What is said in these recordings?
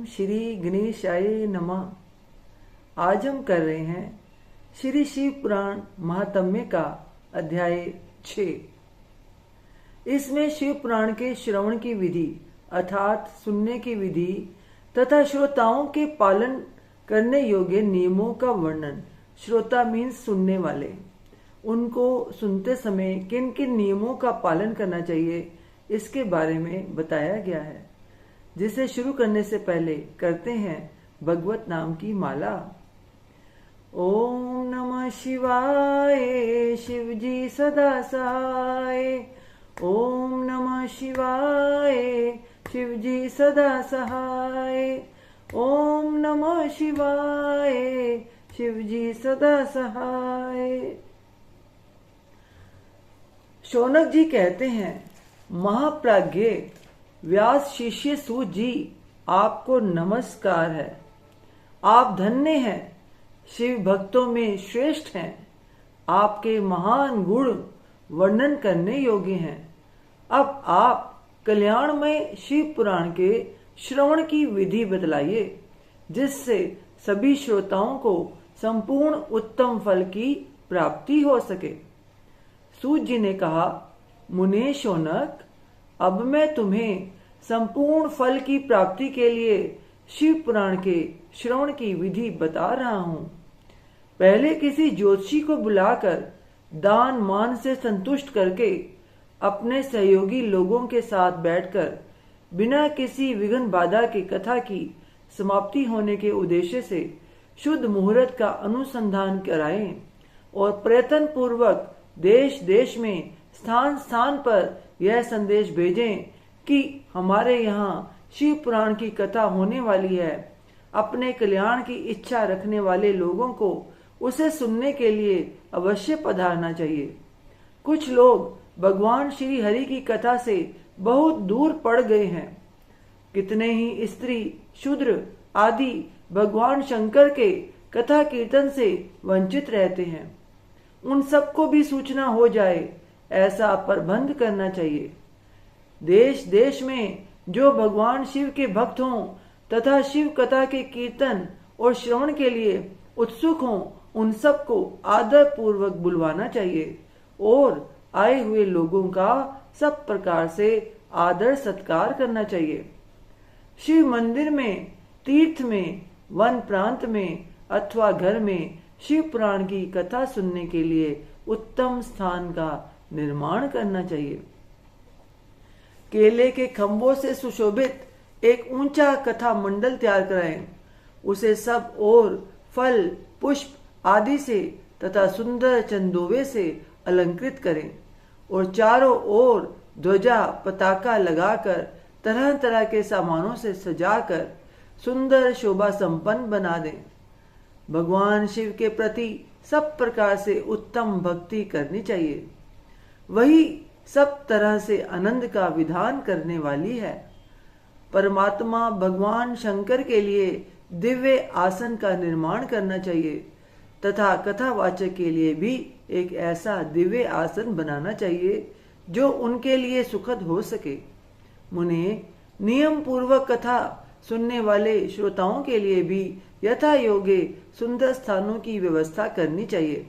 ओम श्री गणेशाय नमः। आज हम कर रहे हैं श्री शिव पुराण महात्म्य का अध्याय 6। इसमें शिव पुराण के श्रवण की विधि अर्थात सुनने की विधि तथा श्रोताओं के पालन करने योग्य नियमों का वर्णन। श्रोता मीन्स सुनने वाले, उनको सुनते समय किन किन नियमों का पालन करना चाहिए इसके बारे में बताया गया है, जिसे शुरू करने से पहले करते हैं भगवत नाम की माला। ओम नमः शिवाय, शिव जी सदा सहाय। ओम नमः शिवाय, शिव जी सदा सहाय। ओम नमः शिवाय, शिव जी सदा सहाय। शौनक जी कहते हैं, महाप्राज्ञ व्यास शिष्य सूत जी, आपको नमस्कार है। आप धन्य हैं, शिव भक्तों में श्रेष्ठ हैं। आपके महान गुण वर्णन करने योग्य हैं। अब आप कल्याणमय शिव पुराण के श्रवण की विधि बतलाइए, जिससे सभी श्रोताओं को संपूर्ण उत्तम फल की प्राप्ति हो सके। सूत जी ने कहा, मुने शौनक, अब मैं तुम्हें संपूर्ण फल की प्राप्ति के लिए शिव पुराण के श्रवण की विधि बता रहा हूं। पहले किसी ज्योतिषी को बुलाकर दान मान से संतुष्ट करके अपने सहयोगी लोगों के साथ बैठकर बिना किसी विघ्न बाधा के कथा की समाप्ति होने के उद्देश्य से शुद्ध मुहूर्त का अनुसंधान कराएं और प्रयत्न पूर्वक देश देश में स्थान स्थान पर यह संदेश भेजें कि हमारे यहाँ शिव पुराण की कथा होने वाली है। अपने कल्याण की इच्छा रखने वाले लोगों को उसे सुनने के लिए अवश्य पधारना चाहिए। कुछ लोग भगवान श्री हरि की कथा से बहुत दूर पड़ गए हैं। कितने ही स्त्री शूद्र आदि भगवान शंकर के कथा कीर्तन से वंचित रहते हैं। उन सबको भी सूचना हो जाए, ऐसा प्रबंध करना चाहिए। देश देश में जो भगवान शिव के भक्त हों तथा शिव कथा के कीर्तन और श्रवण के लिए उत्सुक हों, उन सबको आदर पूर्वक बुलवाना चाहिए और आए हुए लोगों का सब प्रकार से आदर सत्कार करना चाहिए। शिव मंदिर में, तीर्थ में, वन प्रांत में अथवा घर में शिव पुराण की कथा सुनने के लिए उत्तम स्थान का निर्माण करना चाहिए। केले के खंभों से सुशोभित एक ऊंचा कथा मंडल तैयार कराएं। उसे सब ओर फल पुष्प आदि से तथा सुंदर चंदोवे से अलंकृत करें और चारों ओर ध्वजा पताका लगाकर तरह तरह के सामानों से सजाकर सुंदर शोभा संपन्न बना दें। भगवान शिव के प्रति सब प्रकार से उत्तम भक्ति करनी चाहिए। वही सब तरह से आनंद का विधान करने वाली है। परमात्मा भगवान शंकर के लिए दिव्य आसन का निर्माण करना चाहिए तथा कथावाचक के लिए भी एक ऐसा दिव्य आसन बनाना चाहिए जो उनके लिए सुखद हो सके। मुने, नियम पूर्वक कथा सुनने वाले श्रोताओं के लिए भी यथा योग्य सुंदर स्थानों की व्यवस्था करनी चाहिए।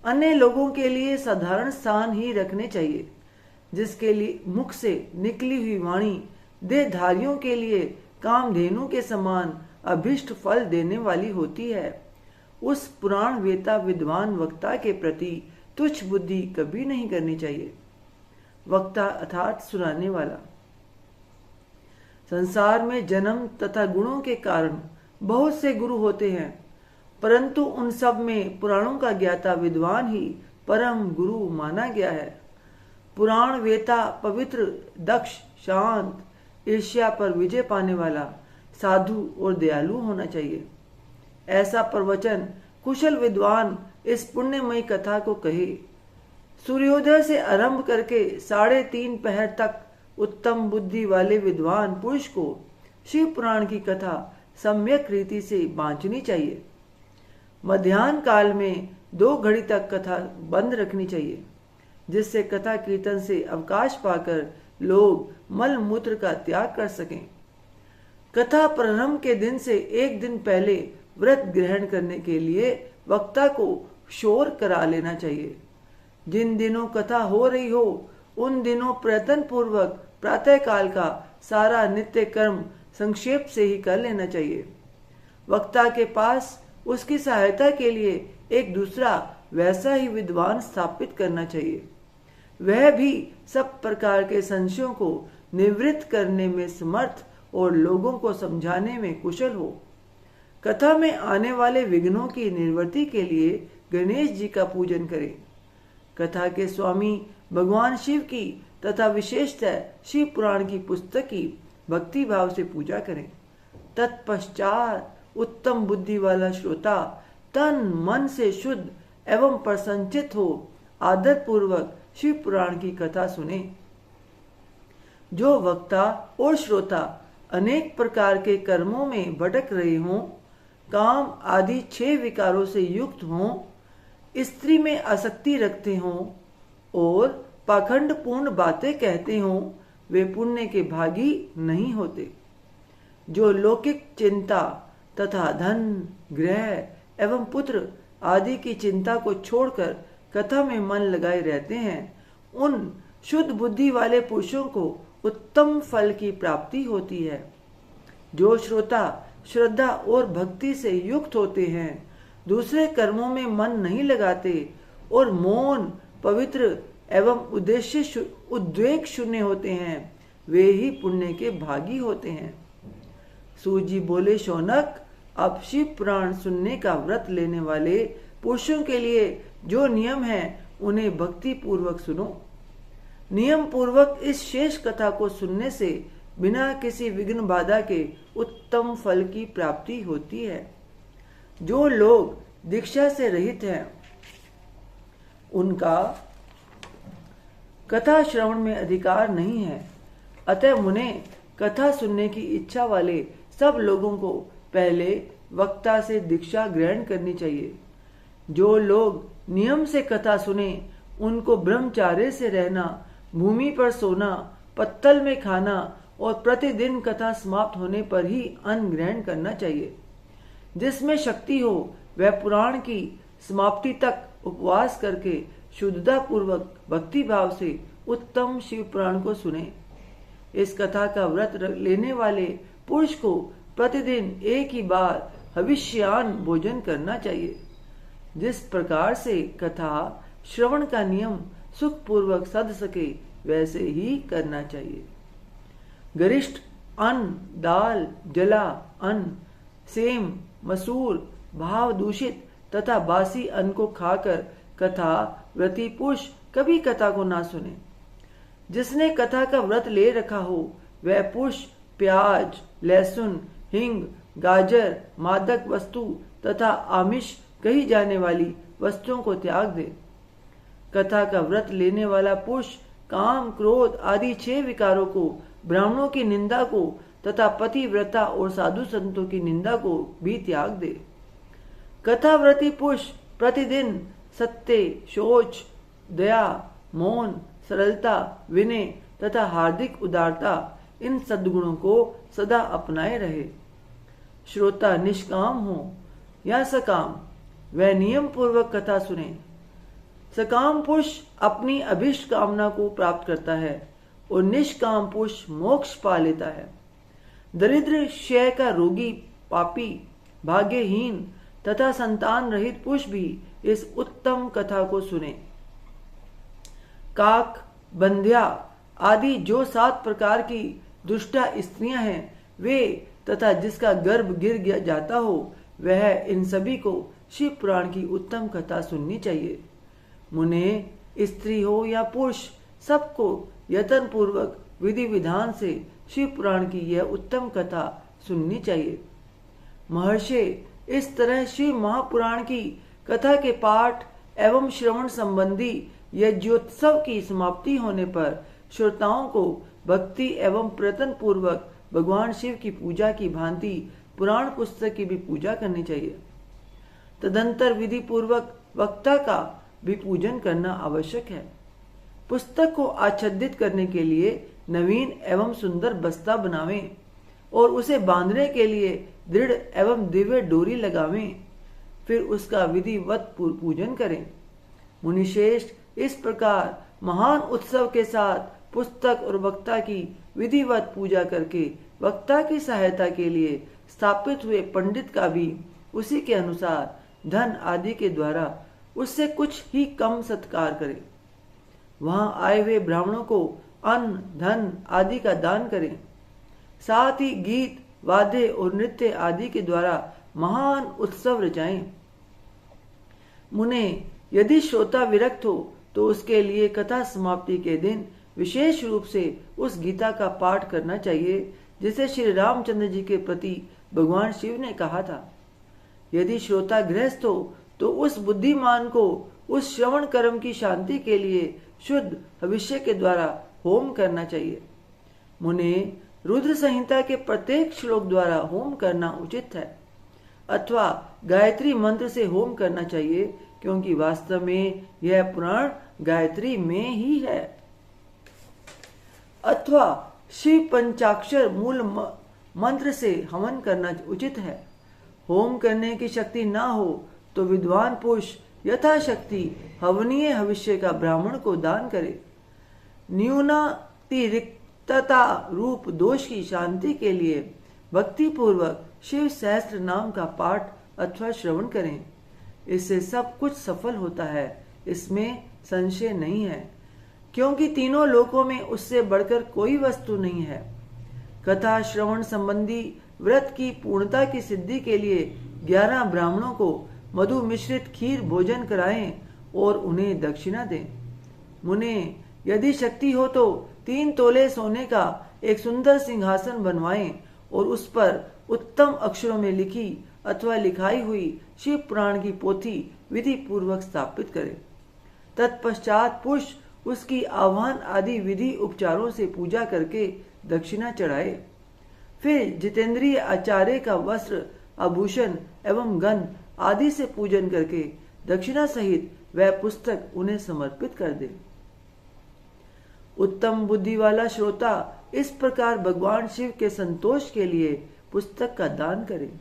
अन्य लोगों के लिए साधारण स्थान ही रखने चाहिए, जिसके लिए मुख से निकली हुई वाणी देहधारियों के लिए कामधेनु के समान अभिष्ट फल देने वाली होती है। उस पुराण वेता विद्वान वक्ता के प्रति तुच्छ बुद्धि कभी नहीं करनी चाहिए। वक्ता अर्थात सुनाने वाला। संसार में जन्म तथा गुणों के कारण बहुत से गुरु होते हैं, परंतु उन सब में पुराणों का ज्ञाता विद्वान ही परम गुरु माना गया है। पुराण वेता पवित्र, दक्ष, शांत, ईर्ष्या पर विजय पाने वाला, साधु और दयालु होना चाहिए। ऐसा प्रवचन कुशल विद्वान इस पुण्यमयी कथा को कहे। सूर्योदय से आरंभ करके 3:30 पहर तक उत्तम बुद्धि वाले विद्वान पुरुष को शिव पुराण की कथा सम्यक रीति से बांचनी चाहिए। मध्याह्न काल में 2 घड़ी तक कथा बंद रखनी चाहिए, जिससे कथा कीर्तन से अवकाश पाकर लोग मल मूत्र का त्याग कर सकें। कथा प्रारंभ के दिन से एक दिन पहले व्रत ग्रहण करने के लिए वक्ता को शोर करा लेना चाहिए। जिन दिनों कथा हो रही हो उन दिनों प्रयत्न पूर्वक प्रातः काल का सारा नित्य कर्म संक्षेप से ही कर लेना चाहिए। वक्ता के पास उसकी सहायता के लिए एक दूसरा वैसा ही विद्वान स्थापित करना चाहिए, वह भी सब प्रकार के संशयों को निवृत्त करने में समर्थ और लोगों को समझाने में कुशल हो। कथा में आने वाले विघ्नों की निवृत्ति के लिए गणेश जी का पूजन करें। कथा के स्वामी भगवान शिव की तथा विशेषतः शिव पुराण की पुस्तक की भक्ति भाव से पूजा करें। तत्पश्चात उत्तम बुद्धि वाला श्रोता तन मन से शुद्ध एवं प्रसन्नचित हो आदर पूर्वक शिव पुराण की कथा सुने। जो वक्ता और श्रोता अनेक प्रकार के कर्मों में भटक रहे हों, काम आदि 6 विकारों से युक्त हों, स्त्री में आसक्ति रखते हों और पाखंडपूर्ण बातें कहते हों, वे पुण्य के भागी नहीं होते। जो लौकिक चिंता तथा धन, गृह एवं पुत्र आदि की चिंता को छोड़कर कथा में मन लगाए रहते हैं, उन शुद्ध बुद्धि वाले पुरुषों को उत्तम फल की प्राप्ति होती है। जो श्रोता श्रद्धा और भक्ति से युक्त होते हैं, दूसरे कर्मों में मन नहीं लगाते और मौन, पवित्र एवं उद्वेग शून्य होते हैं, वे ही पुण्य के भागी होते हैं। सूत जी बोले, शौनक, अब शिव पुराण सुनने का व्रत लेने वाले पुरुषों के लिए जो नियम है उन्हें भक्ति पूर्वक सुनो। नियम पूर्वक इस शेष कथा को सुनने से बिना किसी विघ्न बाधा के उत्तम फल की प्राप्ति होती है। जो लोग दीक्षा से रहित हैं, उनका कथा श्रवण में अधिकार नहीं है। अतः मुने कथा सुनने की इच्छा वाले सब लोगों को पहले वक्ता से दीक्षा ग्रहण करनी चाहिए। जो लोग नियम से कथा सुने, उनको ब्रह्मचार्य से रहना, भूमि पर सोना, पत्तल में खाना और प्रतिदिन कथा समाप्त होने पर ही अन्न ग्रहण करना चाहिए। जिसमें शक्ति हो वह पुराण की समाप्ति तक उपवास करके शुद्धता पूर्वक भक्ति भाव से उत्तम शिव पुराण को सुने। इस कथा का व्रत लेने वाले पुरुष को प्रतिदिन एक ही बार हविष्यान भोजन करना चाहिए। जिस प्रकार से कथा श्रवण का नियम सुख पूर्वक सध सके वैसे ही करना चाहिए। गरिष्ठ अन्न, दाल, जला अन्न, सेम, मसूर, भाव दूषित तथा बासी अन्न को खाकर कथा व्रती पुरुष कभी कथा को ना सुने। जिसने कथा का व्रत ले रखा हो वह पुरुष प्याज, लहसुन, हिंग, गाजर, मादक वस्तु तथा आमिष कही जाने वाली वस्तुओं को त्याग दे। कथा का व्रत लेने वाला पुरुष काम, क्रोध आदि 6 विकारों को, ब्राह्मणों की निंदा को तथा पतिव्रता और साधु संतों की निंदा को भी त्याग दे। कथाव्रती पुरुष प्रतिदिन सत्य, शौच, दया, मौन, सरलता, विनय तथा हार्दिक उदारता, इन सद्गुणों को सदा अपनाए रहे। श्रोता निष्काम हो या सकाम, वह नियम पूर्वक कथा सुने। सकाम पुरुष अपनी अभिष्ट कामना को प्राप्त करता है और निष्काम पुरुष मोक्ष पा लेता है। दरिद्र, क्षय का रोगी, पापी, भाग्यहीन तथा संतान रहित पुरुष भी इस उत्तम कथा को सुने। काक, बंध्या आदि जो 7 प्रकार की दुष्टा स्त्रियां हैं, वे तथा जिसका गर्भ गिर जाता हो, वह इन सभी को शिव पुराण की उत्तम कथा सुननी चाहिए। मुने, स्त्री हो या पुरुष, सबको यत्न पूर्वक विधि विधान से शिव पुराण की यह उत्तम कथा सुननी चाहिए। महर्षि, इस तरह शिव महापुराण की कथा के पाठ एवं श्रवण संबंधी यज्ञोत्सव की समाप्ति होने पर श्रोताओं को भक्ति एवं प्रयत्न पूर्वक भगवान शिव की पूजा की भांति पुराण पुस्तक की भी पूजा करनी चाहिए। तदंतर विधि पूर्वक वक्ता का भी पूजन करना आवश्यक है। पुस्तक को आच्छादित करने के लिए नवीन एवं सुंदर बस्ता बनावें। और उसे बांधने के लिए दृढ़ एवं दिव्य डोरी लगावें, फिर उसका विधिवत पूजन करें। मुनिश्रेष्ठ इस प्रकार महान उत्सव के साथ पुस्तक और वक्ता की विधिवत पूजा करके वक्ता की सहायता के लिए स्थापित हुए पंडित का भी उसी के अनुसार धन आदि के द्वारा उससे कुछ ही कम सत्कार करे। वहां आए हुए ब्राह्मणों को अन्न धन आदि का दान करें। साथ ही गीत वाद्य और नृत्य आदि के द्वारा महान उत्सव रचाएं। मुने, यदि श्रोता विरक्त हो तो उसके लिए कथा समाप्ति के दिन विशेष रूप से उस गीता का पाठ करना चाहिए जिसे श्री रामचंद्र जी के प्रति भगवान शिव ने कहा था। यदि श्रोता गृहस्थ हो तो उस बुद्धिमान को उस श्रवण कर्म की शांति के लिए शुद्ध भविष्य के द्वारा होम करना चाहिए। मुने, रुद्र संहिता के प्रत्येक श्लोक द्वारा होम करना उचित है, अथवा गायत्री मंत्र से होम करना चाहिए, क्योंकि वास्तव में यह पुराण गायत्री में ही है। अथवा शिव पंचाक्षर मूल मंत्र से हवन करना उचित है। होम करने की शक्ति ना हो तो विद्वान पुरुष यथाशक्ति हवनीय भविष्य का ब्राह्मण को दान करे। न्यूनातिरिक्तता रूप दोष की शांति के लिए भक्ति पूर्वक शिव सहस्त्र नाम का पाठ अथवा श्रवण करें। इससे सब कुछ सफल होता है, इसमें संशय नहीं है, क्योंकि तीनों लोकों में उससे बढ़कर कोई वस्तु नहीं है। कथा श्रवण संबंधी व्रत की पूर्णता की सिद्धि के लिए 11 ब्राह्मणों को मधु मिश्रित खीर भोजन कराएं और उन्हें दक्षिणा दें। मुने, यदि शक्ति हो तो 3 तोले सोने का एक सुंदर सिंहासन बनवाएं और उस पर उत्तम अक्षरों में लिखी अथवा लिखाई हुई शिव पुराण की पोथी विधि पूर्वक स्थापित करें। तत्पश्चात पुरुष उसकी आह्वान आदि विधि उपचारों से पूजा करके दक्षिणा चढ़ाए। फिर जितेंद्रिय आचार्य का वस्त्र आभूषण एवं गंध आदि से पूजन करके दक्षिणा सहित वह पुस्तक उन्हें समर्पित कर दे। उत्तम बुद्धि वाला श्रोता इस प्रकार भगवान शिव के संतोष के लिए पुस्तक का दान करे।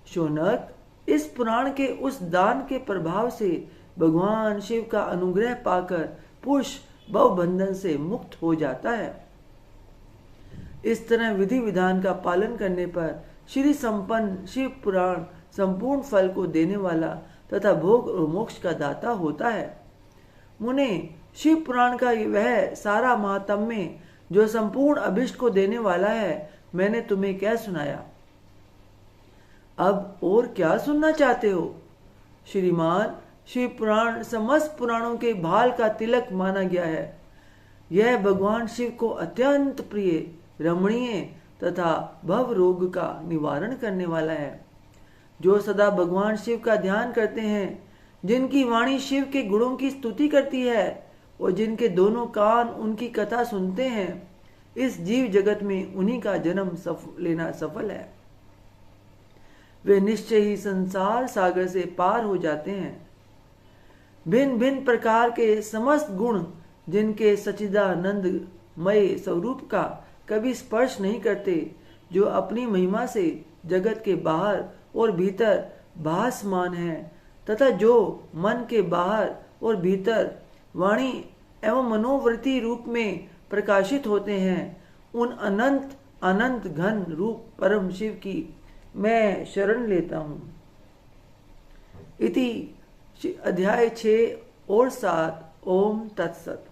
शौनक, इस पुराण के उस दान के प्रभाव से भगवान शिव का अनुग्रह पाकर पुरुष भवबंधन से मुक्त हो जाता है। इस तरह विधि विधान का पालन करने पर श्री संपन्न शिव पुराण संपूर्ण फल को देने वाला तथा भोग और मोक्ष का दाता होता है। मुने, शिव पुराण का वह सारा महात्म्य जो संपूर्ण अभिष्ट को देने वाला है, मैंने तुम्हें क्या सुनाया। अब और क्या सुनना चाहते हो? श्रीमान, शिव पुराण समस्त पुराणों के भाल का तिलक माना गया है। यह भगवान शिव को अत्यंत प्रिय, रमणीय तथा भव रोग का निवारण करने वाला है। जो सदा भगवान शिव का ध्यान करते हैं, जिनकी वाणी शिव के गुणों की स्तुति करती है और जिनके दोनों कान उनकी कथा सुनते हैं, इस जीव जगत में उन्हीं का जन्म लेना सफल है। वे निश्चय ही संसार सागर से पार हो जाते हैं। भिन्न भिन्न प्रकार के समस्त गुण जिनके सच्चिदानंदमय स्वरूप का कभी स्पर्श नहीं करते, जो अपनी महिमा से जगत के बाहर और भीतर भासमान है तथा जो मन के बाहर और भीतर वाणी एवं मनोवृत्ति रूप में प्रकाशित होते हैं, उन अनंत अनंत घन रूप परम शिव की मैं शरण लेता हूं। इति अध्याय 6 और 7। ओम तत्सत।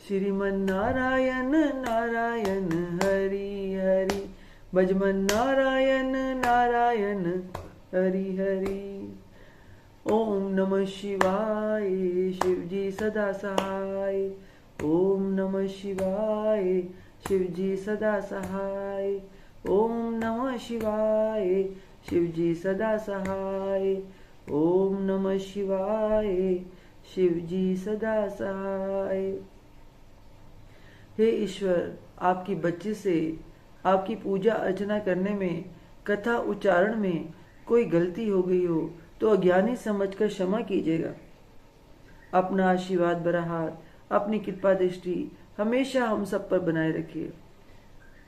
श्रीमन नारायण नारायण हरि हरि, भजमन नारायण नारायण हरि हरि। ओम नमः शिवाय, शिवजी सदा सहाय। ओम नमः शिवाय, शिवजी सदा सहाय। ओम नमः शिवाय, शिवजी सदा सहाय। ओम नमः शिवाय, शिवजी सदा सहाय। हे ईश्वर, आपकी बच्ची से आपकी पूजा अर्चना करने में, कथा उच्चारण में कोई गलती हो गई हो तो अज्ञानी समझकर क्षमा कीजिएगा। अपना आशीर्वाद भरा हाथ, अपनी कृपा दृष्टि हमेशा हम सब पर बनाए रखिए।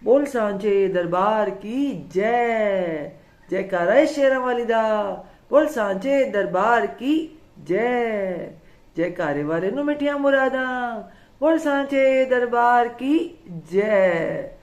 बोल सांचे दरबार की जय। जयकारा शेरा वालिदा। बोल सांचे दरबार की जय। जयकारे वाले नु मिठिया मुरादा। बोल सांचे दरबार की जय।